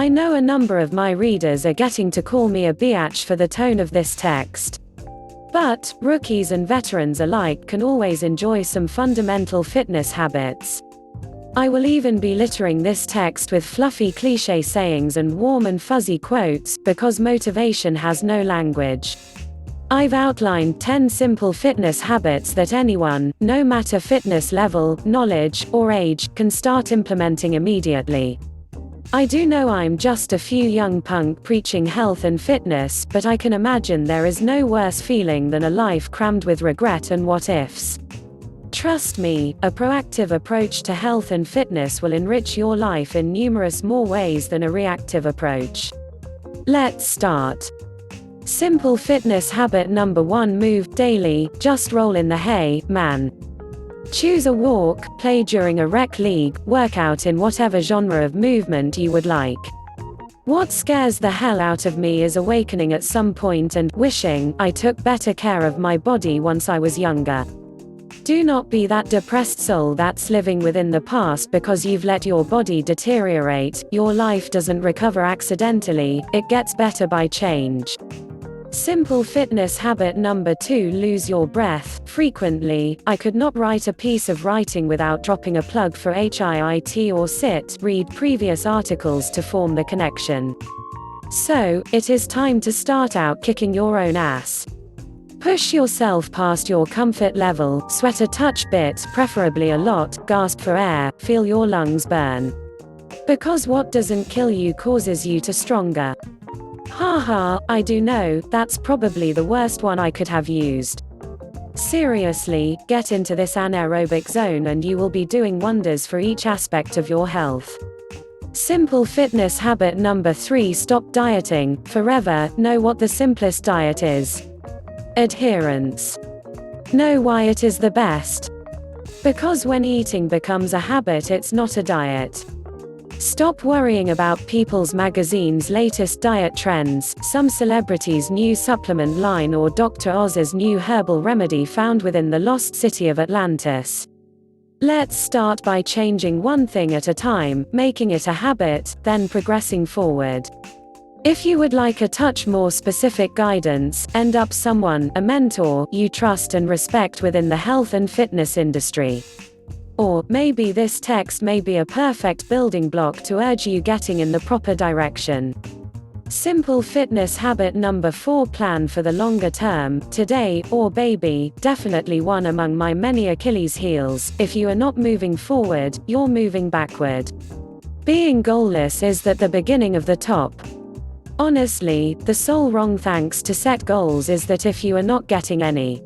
I know a number of my readers are getting to call me a biatch for the tone of this text. But, rookies and veterans alike can always enjoy some fundamental fitness habits. I will even be littering this text with fluffy cliché sayings and warm and fuzzy quotes, because motivation has no language. I've outlined 10 simple fitness habits that anyone, no matter fitness level, knowledge, or age, can start implementing immediately. I do know I'm just a few young punk preaching health and fitness, but I can imagine there is no worse feeling than a life crammed with regret and what-ifs. Trust me, a proactive approach to health and fitness will enrich your life in numerous more ways than a reactive approach. Let's start. Simple fitness habit number 1: move daily, just roll in the hay, man. Choose a walk, play during a rec league, workout in whatever genre of movement you would like. What scares the hell out of me is awakening at some point and wishing I took better care of my body once I was younger. Do not be that depressed soul that's living within the past because you've let your body deteriorate. Your life doesn't recover accidentally, it gets better by change. Simple fitness habit number 2: lose your breath frequently. I could not write a piece of writing without dropping a plug for HIIT or SIT. Read previous articles to form the connection. So, it is time to start out kicking your own ass. Push yourself past your comfort level, sweat a touch bit, preferably a lot, gasp for air, feel your lungs burn. Because what doesn't kill you causes you to stronger. Haha, I do know, that's probably the worst one I could have used. Seriously, get into this anaerobic zone and you will be doing wonders for each aspect of your health. Simple fitness habit number 3: stop dieting forever. Know what the simplest diet is. Adherence. Know why it is the best. Because when eating becomes a habit, it's not a diet. Stop worrying about People's Magazine's latest diet trends, some celebrity's new supplement line, or Dr. Oz's new herbal remedy found within the lost city of Atlantis. Let's start by changing one thing at a time, making it a habit, then progressing forward. If you would like a touch more specific guidance, end up someone, a mentor, you trust and respect within the health and fitness industry. Or, maybe this text may be a perfect building block to urge you getting in the proper direction. Simple fitness habit number 4: plan for the longer term, today, or baby, definitely one among my many Achilles heels. If you are not moving forward, you're moving backward. Being goalless is the beginning of the top. Honestly, the sole wrong thanks to set goals is that if you are not getting any.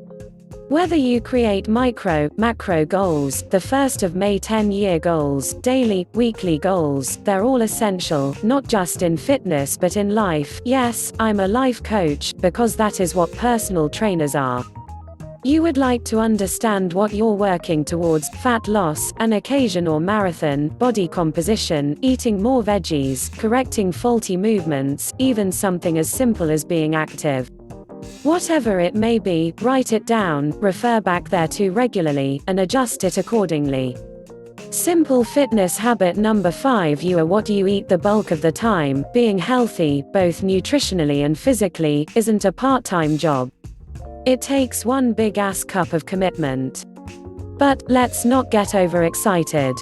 Whether you create micro, macro goals, the first of May 10-year goals, daily, weekly goals, they're all essential, not just in fitness but in life. Yes, I'm a life coach, because that is what personal trainers are. You would like to understand what you're working towards: fat loss, an occasion or marathon, body composition, eating more veggies, correcting faulty movements, even something as simple as being active. Whatever it may be, write it down, refer back thereto regularly, and adjust it accordingly. Simple fitness habit number 5: you are what you eat the bulk of the time. Being healthy, both nutritionally and physically, isn't a part-time job. It takes one big-ass cup of commitment. But, let's not get overexcited.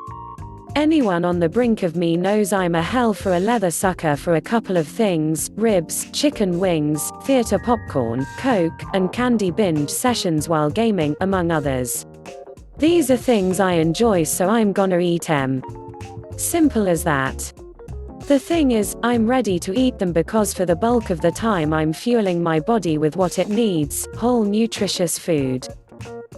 Anyone on the brink of me knows I'm a hell for a leather sucker for a couple of things: ribs, chicken wings, theater popcorn, coke, and candy binge sessions while gaming, among others. These are things I enjoy, so I'm gonna eat 'em. Simple as that. The thing is, I'm ready to eat them because for the bulk of the time I'm fueling my body with what it needs: whole nutritious food.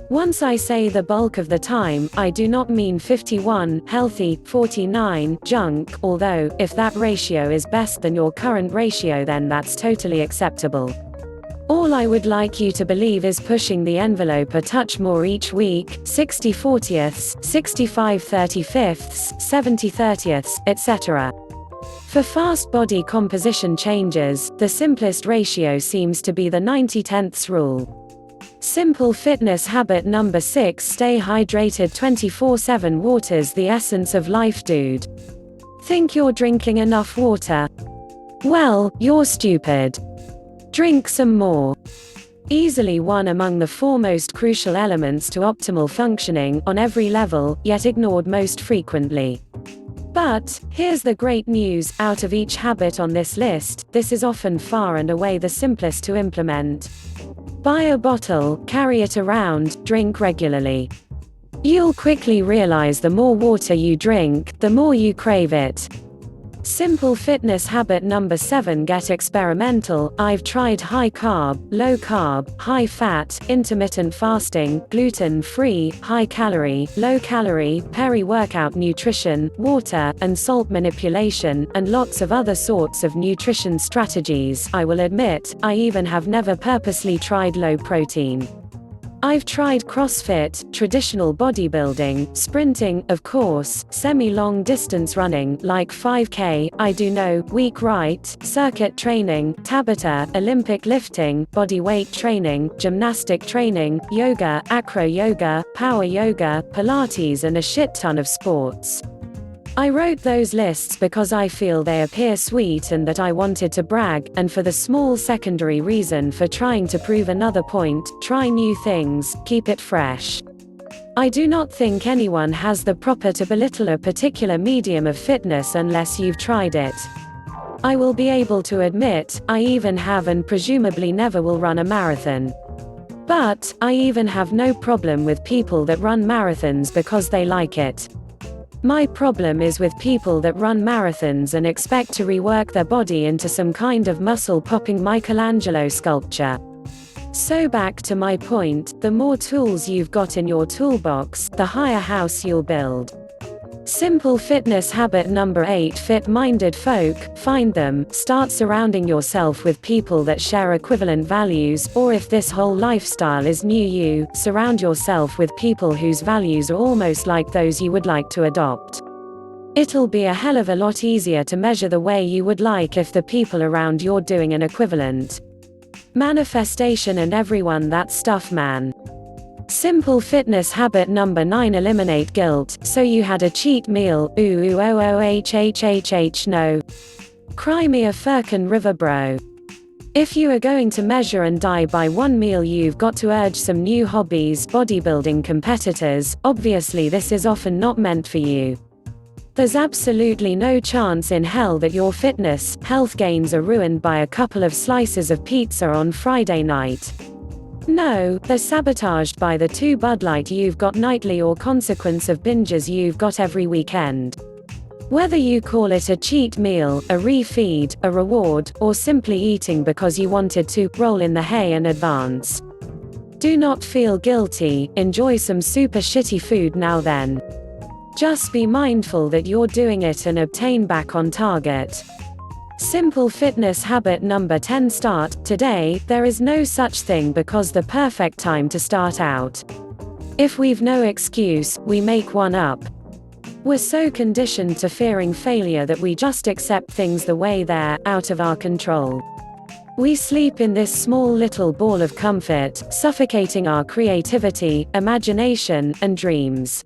Once I say the bulk of the time, I do not mean 51, healthy, 49, junk, although, if that ratio is best than your current ratio, then that's totally acceptable. All I would like you to believe is pushing the envelope a touch more each week: 60 40ths, 65 35ths, 70 30ths, etc. For fast body composition changes, the simplest ratio seems to be the 90/10ths rule. Simple fitness habit number 6: stay hydrated 24/7. Water's the essence of life, dude. Think you're drinking enough water? Well, you're stupid. Drink some more. Easily one among the foremost crucial elements to optimal functioning on every level, yet ignored most frequently. But here's the great news, out of each habit on this list, this is often far and away the simplest to implement. Buy a bottle, carry it around, drink regularly. You'll quickly realize the more water you drink, the more you crave it. Simple fitness habit number 7. Get experimental. I've tried high carb, low carb, high fat, intermittent fasting, gluten-free, high calorie, low calorie, peri-workout nutrition, water, and salt manipulation, and lots of other sorts of nutrition strategies. I will admit, I even have never purposely tried low protein. I've tried CrossFit, traditional bodybuilding, sprinting, of course, semi-long distance running, like 5K, I do know, weak right, circuit training, Tabata, Olympic lifting, body weight training, gymnastic training, yoga, acro yoga, power yoga, Pilates, and a shit ton of sports. I wrote those lists because I feel they appear sweet and that I wanted to brag, and for the small secondary reason for trying to prove another point: try new things, keep it fresh. I do not think anyone has the proper to belittle a particular medium of fitness unless you've tried it. I will be able to admit, I even have and presumably never will run a marathon. But I even have no problem with people that run marathons because they like it. My problem is with people that run marathons and expect to rework their body into some kind of muscle-popping Michelangelo sculpture. So back to my point, the more tools you've got in your toolbox, the higher house you'll build. Simple fitness habit number 8. Fit-minded folk, find them, start surrounding yourself with people that share equivalent values, or if this whole lifestyle is new you, surround yourself with people whose values are almost like those you would like to adopt. It'll be a hell of a lot easier to measure the way you would like if the people around you're doing an equivalent. Manifestation and everyone that stuff, man. Simple fitness habit number 9. Eliminate guilt. So you had a cheat meal, no. Cry me a firkin river, bro. If you are going to measure and die by one meal, you've got to urge some new hobbies. Bodybuilding competitors, obviously this is often not meant for you. There's absolutely no chance in hell that your fitness, health gains are ruined by a couple of slices of pizza on Friday night. No, they're sabotaged by the 2 Bud Light you've got nightly or consequence of binges you've got every weekend. Whether you call it a cheat meal, a refeed, a reward, or simply eating because you wanted to roll in the hay in advance. Do not feel guilty, enjoy some super shitty food now then. Just be mindful that you're doing it and obtain back on target. Simple fitness habit number 10. Start today. There is no such thing because the perfect time to start out. If we've no excuse, we make one up. We're so conditioned to fearing failure that we just accept things the way they're, out of our control. We sleep in this small little ball of comfort, suffocating our creativity, imagination, and dreams.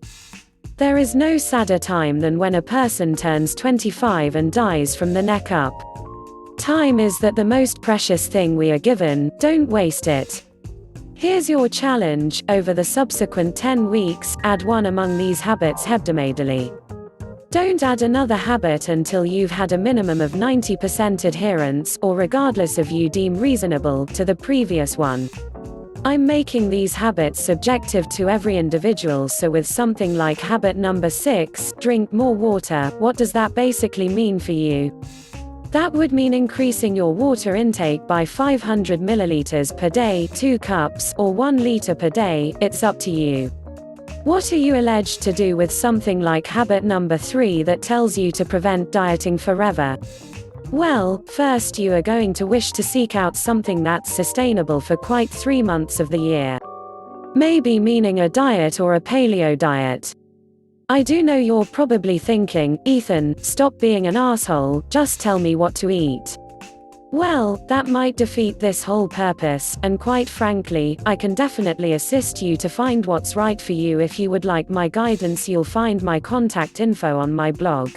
There is no sadder time than when a person turns 25 and dies from the neck up. Time is that the most precious thing we are given, don't waste it. Here's your challenge: over the subsequent 10 weeks, add one among these habits hebdomadally. Don't add another habit until you've had a minimum of 90% adherence, or regardless of you deem reasonable, to the previous one. I'm making these habits subjective to every individual, so with something like habit number 6, drink more water, what does that basically mean for you? That would mean increasing your water intake by 500 milliliters per day, 2 cups, or 1 liter per day, it's up to you. What are you alleged to do with something like habit number 3 that tells you to prevent dieting forever? Well, first you are going to wish to seek out something that's sustainable for quite 3 months of the year. Maybe meaning a diet or a paleo diet. I do know you're probably thinking, Ethan, stop being an asshole, just tell me what to eat. Well, that might defeat this whole purpose, and quite frankly, I can definitely assist you to find what's right for you. If you would like my guidance, you'll find my contact info on my blog.